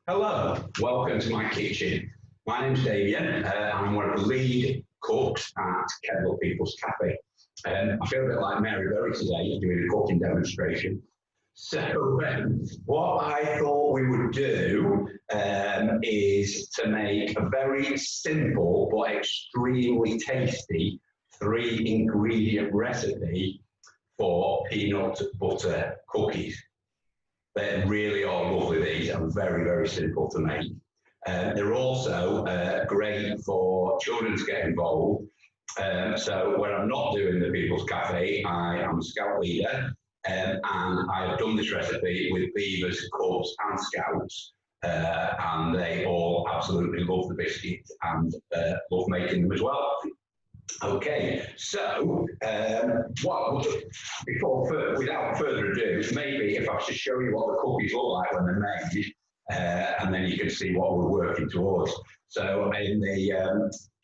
Hello, welcome to my kitchen. My name's Damian. I'm one of the lead cooks at Kendal People's Cafe. I feel a bit like Mary Berry today doing a cooking demonstration. So what I thought we would do is to make a very simple but extremely tasty 3-ingredient recipe for peanut butter cookies. They really are lovely, these, and very, very simple to make. They're also great for children to get involved. So when I'm not doing the People's Cafe, I am a scout leader, and I have done this recipe with beavers, cubs and scouts, and they all absolutely love the biscuit and love making them as well. Okay, so without further ado, maybe if I should show you what the cookies look like when they're made, and then you can see what we're working towards. So,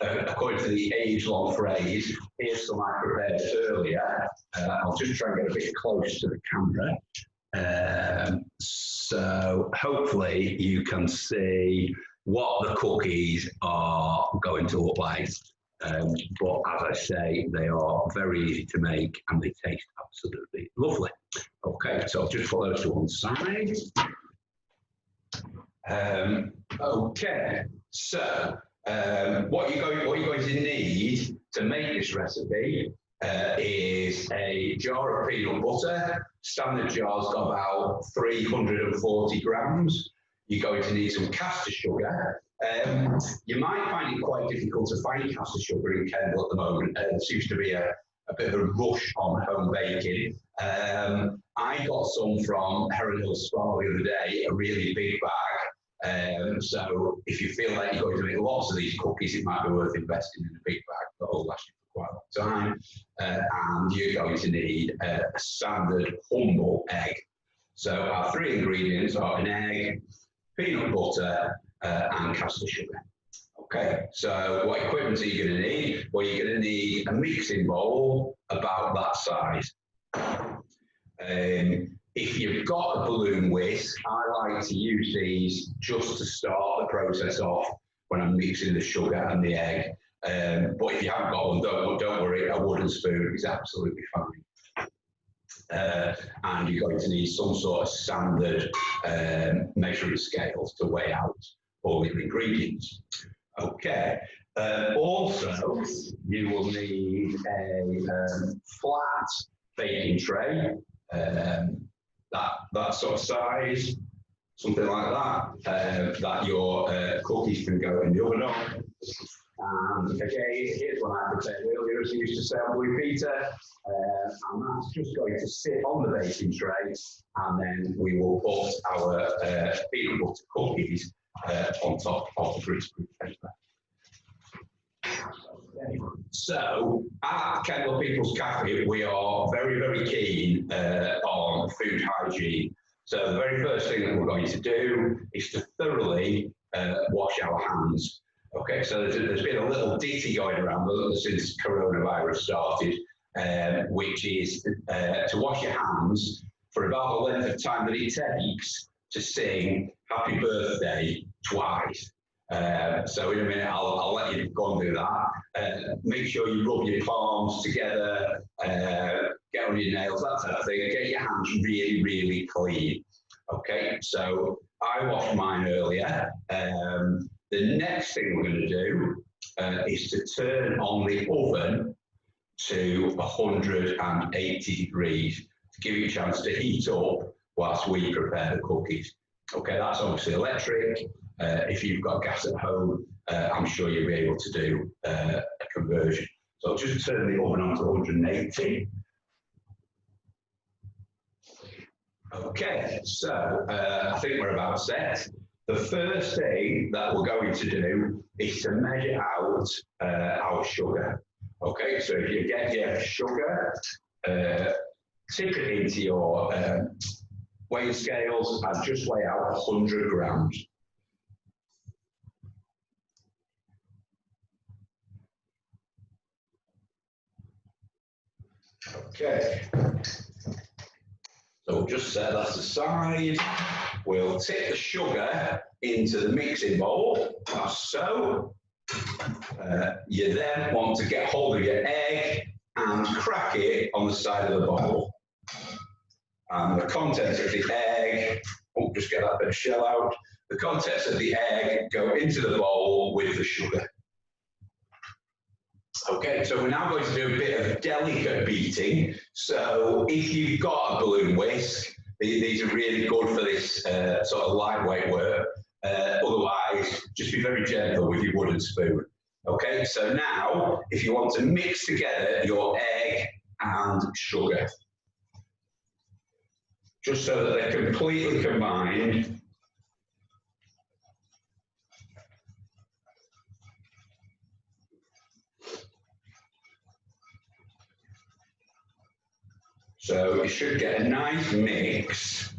according to the age-long phrase, here's some I prepared earlier. I'll just try and get a bit close to the camera. So hopefully you can see what the cookies are going to look like. But as I say, they are very easy to make and they taste absolutely lovely. Okay, so I'll just put those to one side. Okay, so what you're going to need to make this recipe is a jar of peanut butter. Standard jar's got about 340 grams. You're going to need some caster sugar. You might find it quite difficult to find caster sugar in Kendal at the moment. There seems to be a bit of a rush on home baking. I got some from Heron Hill Spa the other day, a really big bag. So if you feel like you're going to make lots of these cookies, it might be worth investing in a big bag that will last you for quite a long time. And you're going to need a standard humble egg. So our 3 ingredients are an egg, peanut butter, and caster sugar. Okay, so what equipment are you going to need? Well, you're going to need a mixing bowl about that size. If you've got a balloon whisk, I like to use these just to start the process off when I'm mixing the sugar and the egg. But if you haven't got one, don't worry, a wooden spoon is absolutely fine. And you're going to need some sort of standard measuring scales to weigh out all your ingredients. Okay. Also, you will need a flat baking tray, that sort of size, something like that, that your cookies can go in the oven on. And again, here's one I prepared earlier, as I used to say on Blue Peter, and that's just going to sit on the baking tray, and then we will put our peanut butter cookies on top of the greaseproof paper. So, at Kendal People's Cafe, we are very, very keen on food hygiene. So the very first thing that we're going to do is to thoroughly wash our hands. Okay, so there's been a little ditty going around since coronavirus started, which is to wash your hands for about the length of time that it takes to sing Happy Birthday twice. So in a minute, I'll let you go and do that. Make sure you rub your palms together, get on your nails, that type of thing, and get your hands really, really clean. Okay, so I washed mine earlier. The next thing we're going to do is to turn on the oven to 180 degrees to give you a chance to heat up whilst we prepare the cookies. Okay, that's obviously electric. If you've got gas at home, I'm sure you'll be able to do a conversion. So I'll just turn the oven on to 180. Okay, so I think we're about set. The first thing that we're going to do is to measure out our sugar. Okay, so if you get your sugar, tip it into your weighing scales and just weigh out 100 grams. Okay. So we'll just set that aside. We'll we'll tip the sugar into the mixing bowl, as so. You then want to get hold of your egg and crack it on the side of the bowl. And the contents of the egg, oh, just get that bit of shell out. The contents of the egg go into the bowl with the sugar. Okay, so we're now going to do a bit of delicate beating. So if you've got a balloon whisk, these are really good for this sort of lightweight work. Otherwise, just be very gentle with your wooden spoon. Okay, so now if you want to mix together your egg and sugar, just so that they're completely combined. So you should get a nice mix,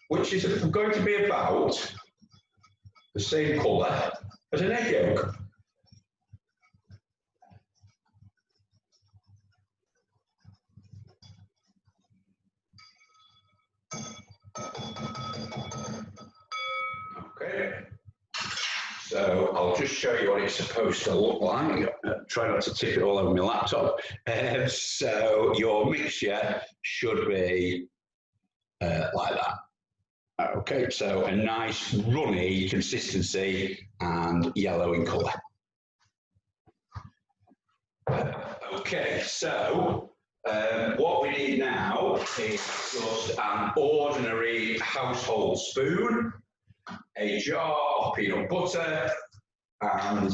which is going to be about the same colour as an egg yolk. Okay, so I'll just show you what it's supposed to look like. Try not to tip it all over my laptop. So your mixture should be like that. Okay, so a nice runny consistency and yellow in colour. Okay, so what we need now is just an ordinary household spoon, a jar of peanut butter, and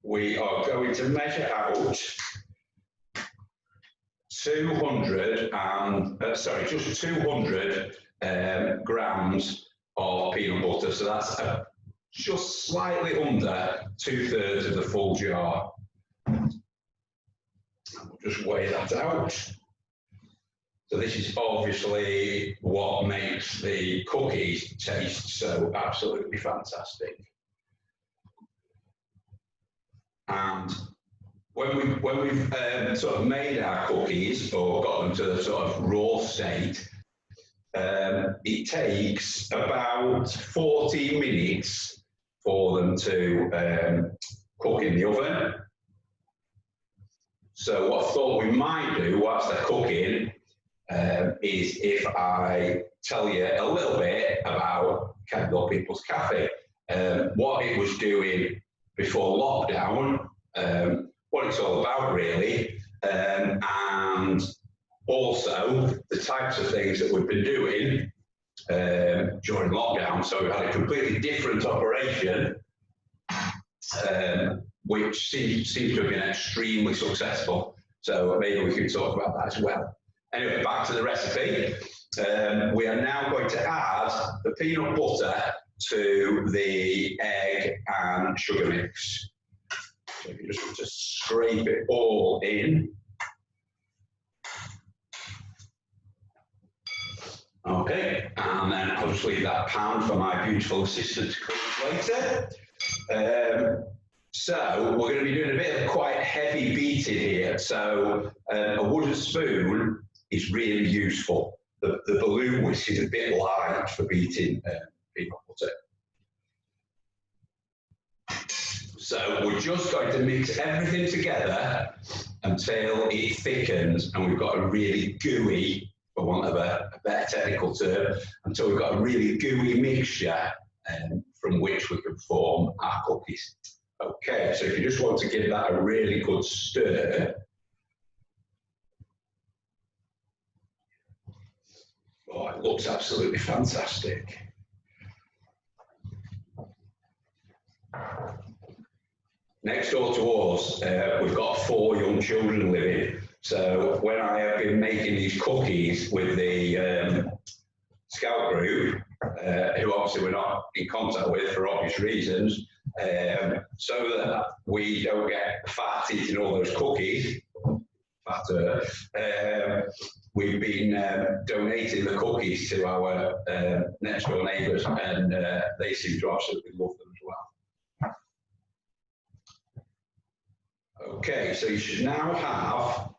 we are going to measure out 200 grams of peanut butter. So that's just slightly under 2/3 of the full jar. We'll just weigh that out. So this is obviously what makes the cookies taste so absolutely fantastic. And when we've sort of made our cookies or got them to the sort of raw state, it takes about 40 minutes for them to cook in the oven. So what I thought we might do whilst they're cooking is if I tell you a little bit about Kendal People's Cafe, what it was doing before lockdown, what it's all about really, and also the types of things that we've been doing during lockdown. So we've had a completely different operation, which seems to have been extremely successful. So maybe we can talk about that as well. Anyway, back to the recipe. We are now going to add the peanut butter to the egg and sugar mix. So if you just want to scrape it all in. Okay, and then I'll just leave that pan for my beautiful assistant to cook later. So we're going to be doing a bit of quite heavy beating here. So a wooden spoon is really useful. The balloon whisk is a bit light for beating peanut butter. So we're just going to mix everything together until it thickens and we've got a really gooey, for want of a better technical term, until we've got a really gooey mixture from which we can form our cookies. Okay, so if you just want to give that a really good stir. Oh, it looks absolutely fantastic. Next door to us, we've got 4 young children living. So when I have been making these cookies with the scout group, who obviously we're not in contact with for obvious reasons, so that we don't get fat eating all those cookies, fatter, we've been donating the cookies to our next door neighbours, and they seem to absolutely love them as well. Okay, so you should now have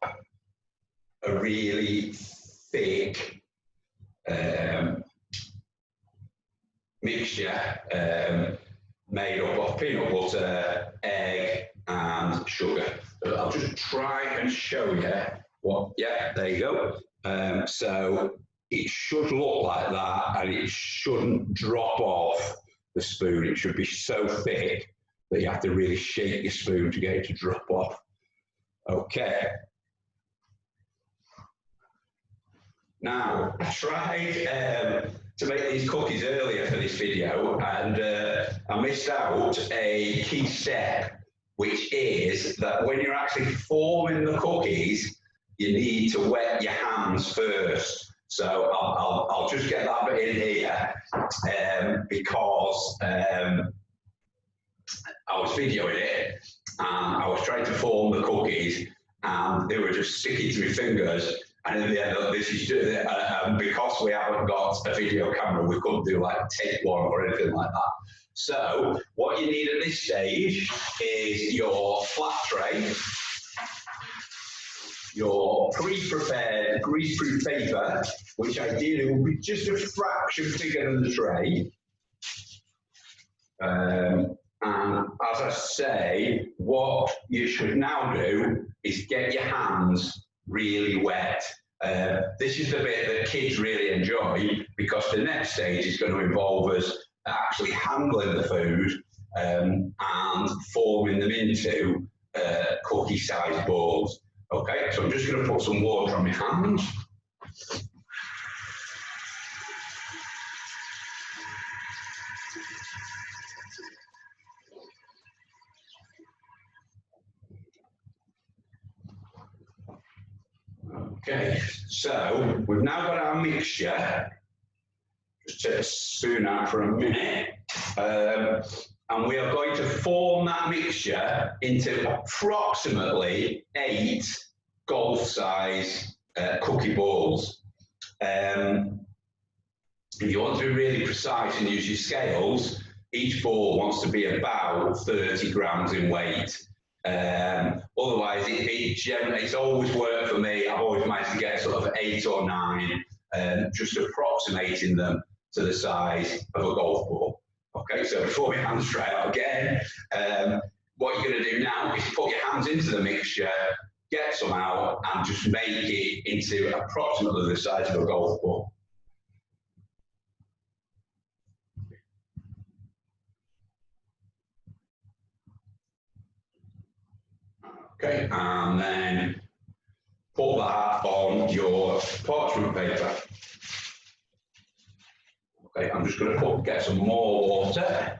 a really thick mixture made up of peanut butter, egg, and sugar. So I'll just try and show you what, yeah, there you go. So it should look like that, and it shouldn't drop off the spoon. It should be so thick that you have to really shake your spoon to get it to drop off. Okay. Now, I tried to make these cookies earlier for this video, and I missed out a key step, which is that when you're actually forming the cookies, you need to wet your hands first. So I'll just get that bit in here because I was videoing it and I was trying to form the cookies and they were just sticking to my fingers. And in the end, this is because we haven't got a video camera, we couldn't do like take one or anything like that. So what you need at this stage is your flat tray, your pre-prepared grease-proof paper, which ideally will be just a fraction bigger than the tray. And as I say, what you should now do is get your hands really wet. This is the bit that kids really enjoy because the next stage is going to involve us actually handling the food and forming them into cookie-sized balls. Okay, so I'm just going to put some water on my hands. Okay, so we've now got our mixture. Just take a spoon out for a minute. And we are going to form that mixture into approximately 8 golf-size cookie balls. If you want to be really precise and use your scales, each ball wants to be about 30 grams in weight. Otherwise, it's always worked for me. I've always managed to get sort of 8 or 9, just approximating them to the size of a golf ball. Okay, so before we hands try out again, what you're going to do now is put your hands into the mixture, get some out, and just make it into approximately the size of a golf ball. Okay, and then put that on your parchment paper. Okay, I'm just going to get some more water.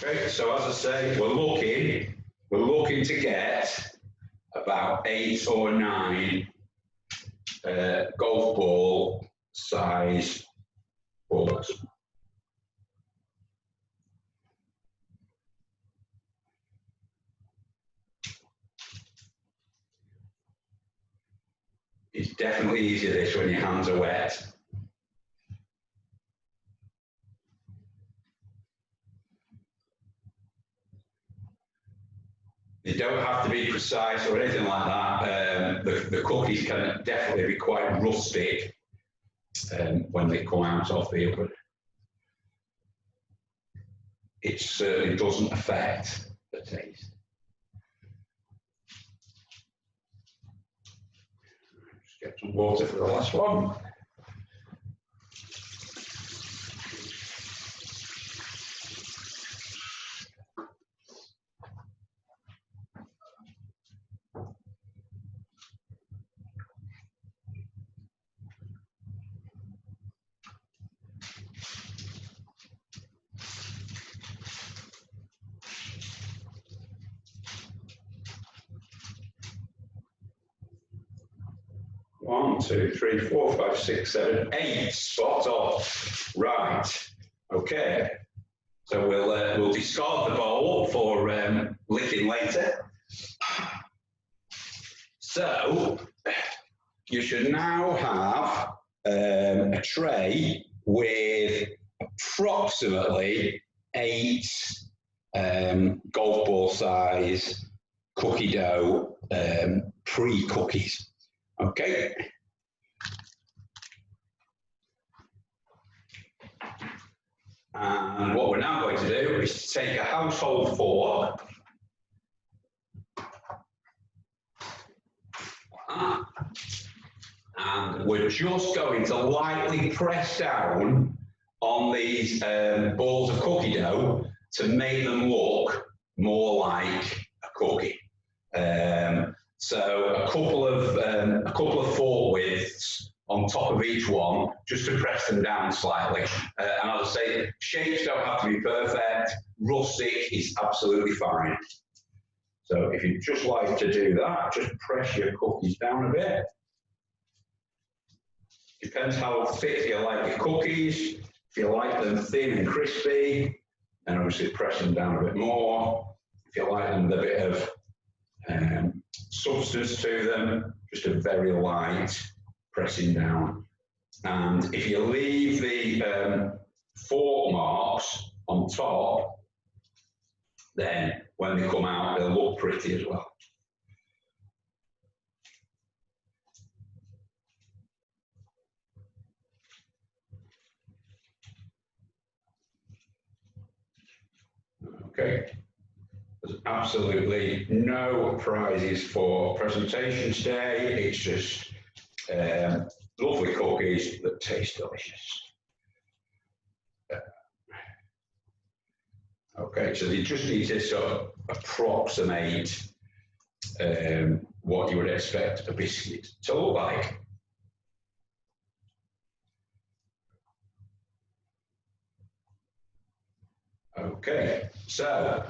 Okay, so as I say, we're looking to get about 8 or 9 golf ball size balls. It's definitely easier this when your hands are wet. They don't have to be precise or anything like that. The cookies can definitely be quite rustic when they come out of the oven. It certainly doesn't affect the taste. Just get some water for the last one. One, two, three, four, five, six, 7, 8. Spot on. Right. Okay. So we'll discard the bowl for licking later. So you should now have a tray with approximately 8 golf ball size cookie dough pre-cookies. Okay. And what we're now going to do is to take a household fork and we're just going to lightly press down on these balls of cookie dough to make them look more like a cookie. So a couple of fork widths on top of each one, just to press them down slightly. And as I say, shapes don't have to be perfect. Rustic is absolutely fine. So if you just like to do that, just press your cookies down a bit. Depends how thick you like your cookies. If you like them thin and crispy, then obviously press them down a bit more. If you like them with a bit of substance to them, just a very light pressing down. And if you leave the fork marks on top, then when they come out, they'll look pretty as well. Okay. There's absolutely no prizes for presentation today. It's just lovely cookies that taste delicious. Okay, so you just need to sort of approximate what you would expect a biscuit to look like. Okay, so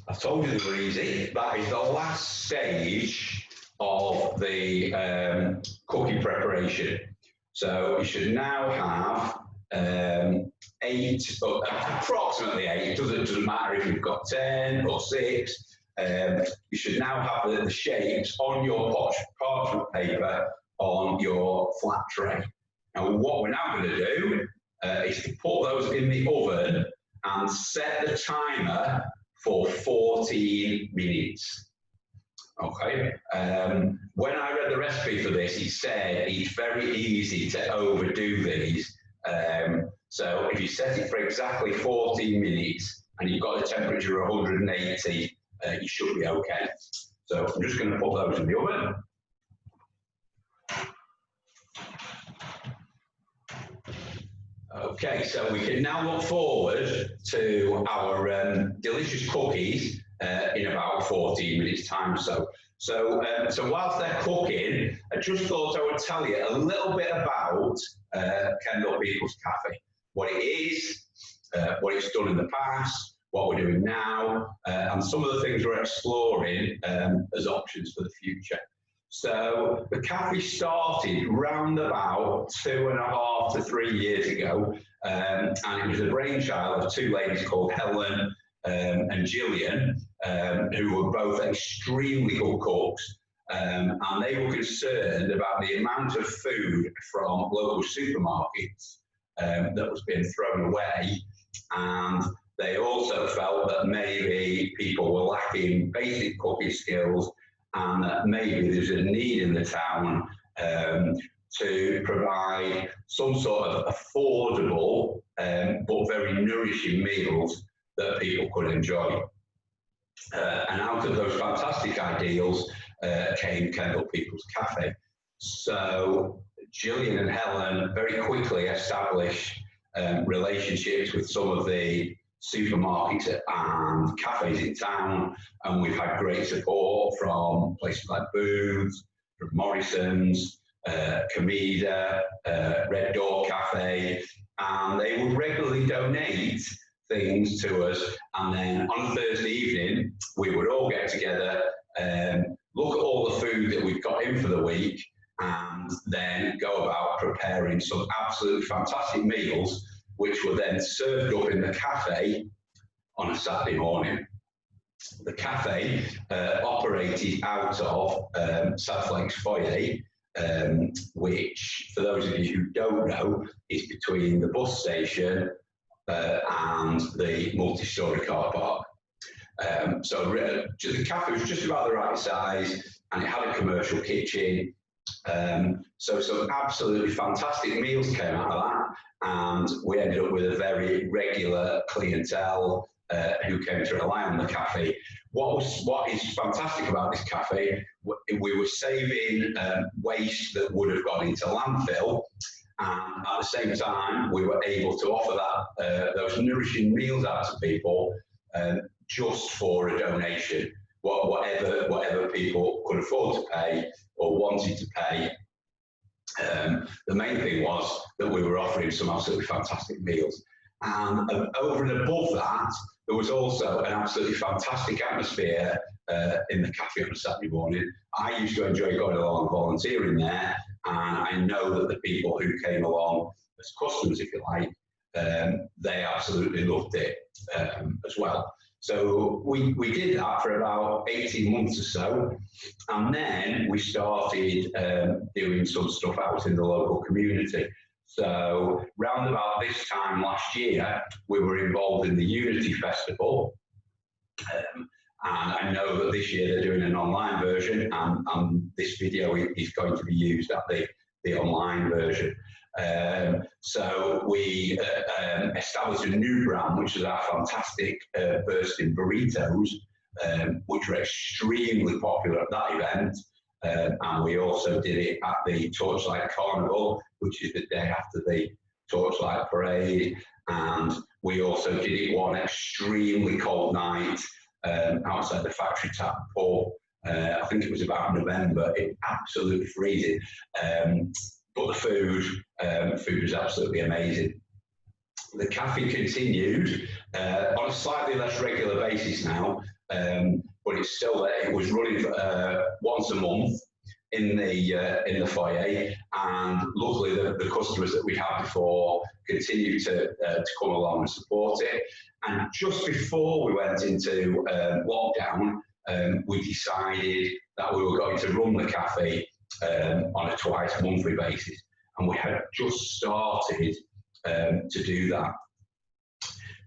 I told you they were easy. That is the last stage of the cookie preparation. So you should now have 8, or approximately 8, doesn't matter if you've got 10 or 6. You should now have the shapes on your parchment paper on your flat tray. Now what we're now going to do is to put those in the oven and set the timer for 14 minutes. Okay. When I read the recipe for this, he said it's very easy to overdo these. So if you set it for exactly 14 minutes and you've got a temperature of 180, you should be okay. So I'm just going to put those in the oven. Okay, so we can now look forward to our delicious cookies in about 14 minutes time. So whilst they're cooking, I just thought I would tell you a little bit about Kendal People's Cafe, what it is, what it's done in the past, what we're doing now, and some of the things we're exploring as options for the future. So the cafe started round about 2.5 to 3 years ago, and it was the brainchild of 2 ladies called Helen and Gillian, who were both extremely good cooks, and they were concerned about the amount of food from local supermarkets that was being thrown away, and they also felt that maybe people were lacking basic cooking skills, and that maybe there's a need in the town to provide some sort of affordable but very nourishing meals that people could enjoy. And out of those fantastic ideals came Kendal People's Cafe. So Gillian and Helen very quickly established relationships with some of the supermarkets and cafes in town, and we've had great support from places like Booths, from Morrison's, Comida, Red Door Cafe, and they would regularly donate things to us, and then on a Thursday evening we would all get together and look at all the food that we've got in for the week, and then go about preparing some absolutely fantastic meals which were then served up in the cafe on a Saturday morning. The cafe operated out of South Lakes Foyer, which, for those of you who don't know, is between the bus station and the multi-storey car park. So the cafe was just about the right size, and it had a commercial kitchen. So some absolutely fantastic meals came out of that, and we ended up with a very regular clientele who came to rely on the cafe. What is fantastic about this cafe, we were saving waste that would have gone into landfill, and at the same time we were able to offer that those nourishing meals out to people just for a donation, whatever people could afford to pay or wanted to pay. The main thing was that we were offering some absolutely fantastic meals. And over and above that, there was also an absolutely fantastic atmosphere in the cafe on a Saturday morning. I used to enjoy going along and volunteering there, and I know that the people who came along as customers, if you like, they absolutely loved it as well. So we did that for about 18 months or so, and then we started doing some stuff out in the local community. So round about this time last year, we were involved in the Unity Festival, and I know that this year they're doing an online version, and this video is going to be used at the online version. So we established a new brand, which is our fantastic bursting burritos, which were extremely popular at that event. And we also did it at the Torchlight Carnival, which is the day after the Torchlight Parade. And we also did it one extremely cold night outside the Factory Tap pub. I think it was about November. It absolutely freezing. But the food was absolutely amazing. The cafe continued on a slightly less regular basis now, but it's still there. It was running once a month in the foyer, and luckily the customers that we had before continued to come along and support it. And just before we went into lockdown, we decided that we were going to run the cafe on a twice monthly basis, and we had just started to do that.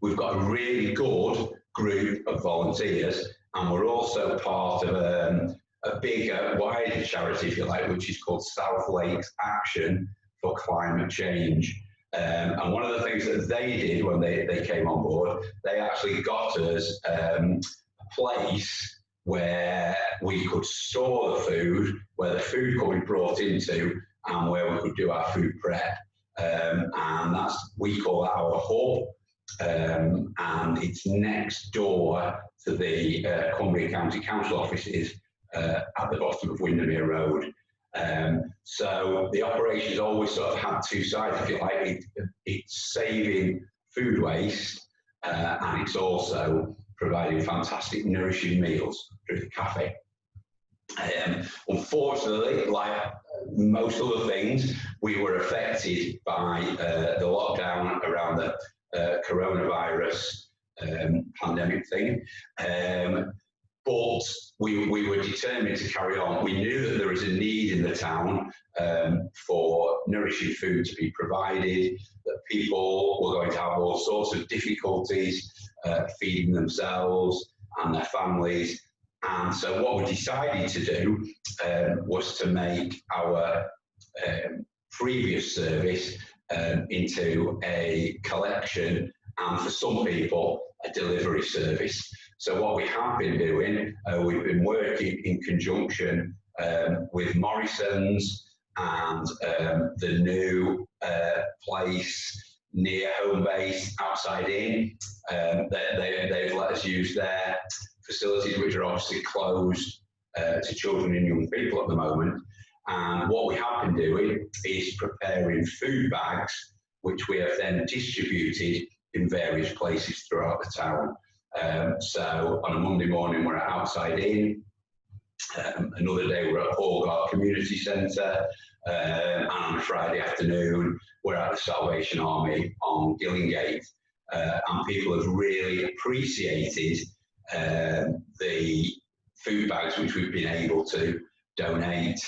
We've got a really good group of volunteers, and we're also part of a bigger, wider charity, if you like, which is called South Lakes Action for Climate Change. And one of the things that they did when they came on board, they actually got us a place where we could store the food, where the food could be brought into, and where we could do our food prep. And we call that our hub. And it's next door to the Cumbria County Council offices at the bottom of Windermere Road. So the operation's always sort of had two sides, if you like. It's saving food waste, and it's also providing fantastic nourishing meals through the cafe. Unfortunately, like most other things, we were affected by the lockdown around the coronavirus pandemic thing. But we were determined to carry on. We knew that there was a need in the town for nourishing food to be provided, that people were going to have all sorts of difficulties feeding themselves and their families. And so what we decided to do was to make our previous service into a collection, and for some people, a delivery service. So what we have been doing, we've been working in conjunction with Morrison's and the new place near home base outside in. They've let us use their facilities, which are obviously closed to children and young people at the moment. And what we have been doing is preparing food bags, which we have then distributed in various places throughout the town. So on a Monday morning, we're at Outside Inn. Another day, we're at Hallgard Community Centre. And on a Friday afternoon, we're at the Salvation Army on Gillingate. And people have really appreciated the food bags which we've been able to donate.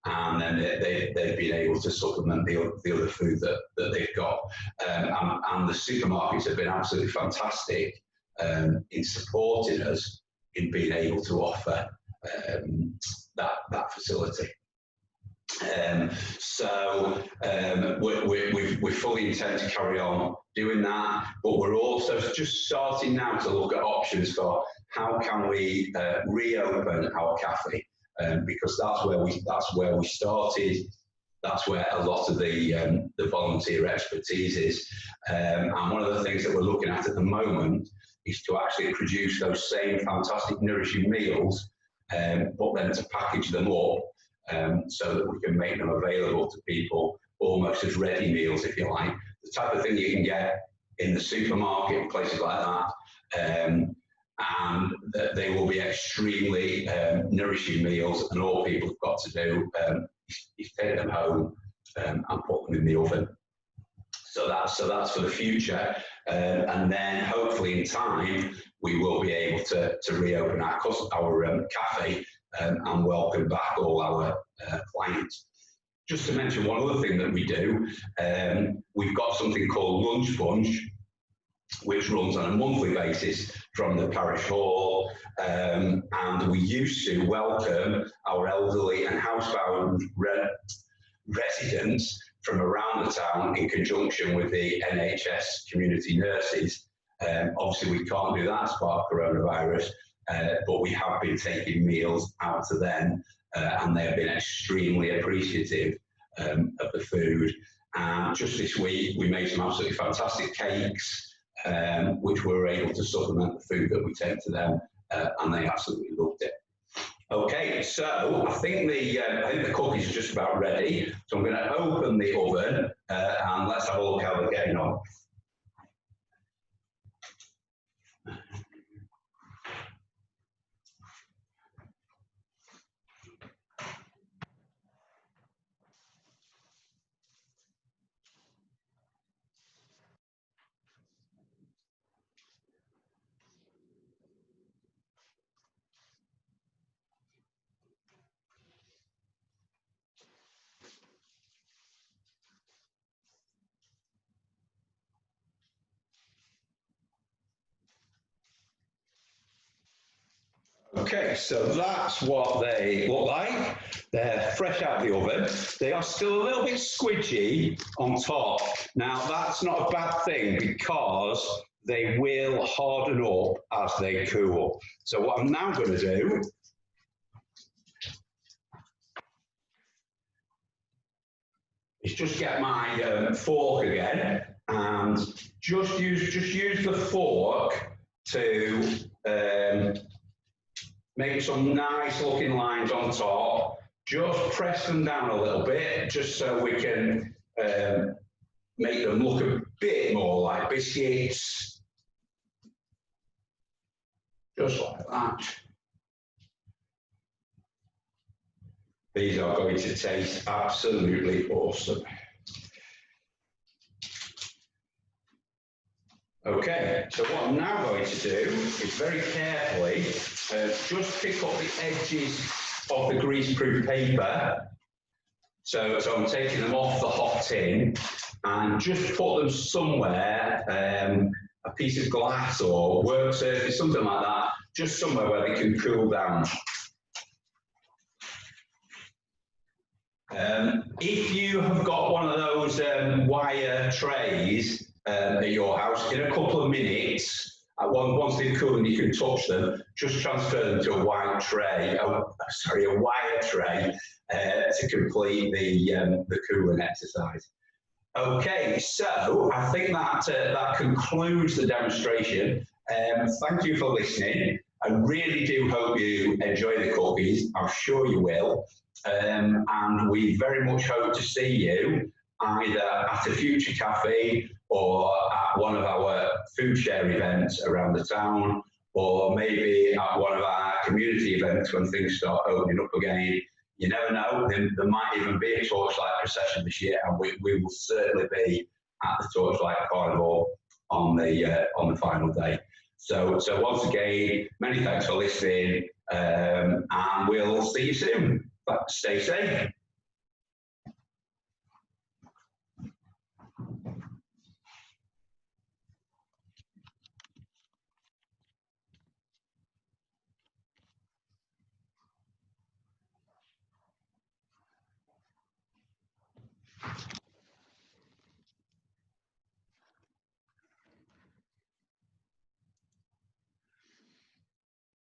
and then they've been able to supplement the other food that they've got. And the supermarkets have been absolutely fantastic in supporting us in being able to offer that facility. We fully intend to carry on doing that, but we're also just starting now to look at options for how can we reopen our cafe, because that's where we started. That's where a lot of the volunteer expertise is, and one of the things that we're looking at the moment is to actually produce those same fantastic nourishing meals, but then to package them up so that we can make them available to people almost as ready meals, if you like, the type of thing you can get in the supermarket and places like that. And they will be extremely nourishing meals, and all people have got to do is take them home and put them in the oven. So that's for the future, and then hopefully in time we will be able to reopen our cafe and welcome back all our clients. Just to mention one other thing that we do, we've got something called Lunch Bunch, which runs on a monthly basis from the parish hall, and we used to welcome our elderly and housebound residents from around the town in conjunction with the NHS community nurses. Obviously we can't do that as part of coronavirus, but we have been taking meals out to them, and they've been extremely appreciative of the food. And just this week we made some absolutely fantastic cakes, which we were able to supplement the food that we take to them, and they absolutely loved it. Okay, so I think the cookies are just about ready. So I'm going to open the oven and let's have a look how they're getting on. Okay, so that's what they look like. They're fresh out of the oven. They are still a little bit squidgy on top. Now, that's not a bad thing because they will harden up as they cool. So what I'm now going to do is just get my fork again and just use the fork to make some nice looking lines on top. Just press them down a little bit, just so we can make them look a bit more like biscuits. Just like that. These are going to taste absolutely awesome. Okay, so what I'm now going to do is very carefully just pick up the edges of the greaseproof paper. So I'm taking them off the hot tin and just put them somewhere, a piece of glass or work surface, something like that, just somewhere where they can cool down. If you have got one of those wire trays at your house, in a couple of minutes, once they've cooled and you can touch them, just transfer them to a wire tray to complete the cooling exercise. Okay, so I think that concludes the demonstration. Thank you for listening. I really do hope you enjoy the cookies. I'm sure you will. And we very much hope to see you either at a future cafe or at one of our food share events around the town, or maybe at one of our community events when things start opening up again. You never know, there might even be a torchlight procession this year, and we will certainly be at the Torchlight Carnival on the final day. So once again, many thanks for listening, and we'll see you soon. But stay safe.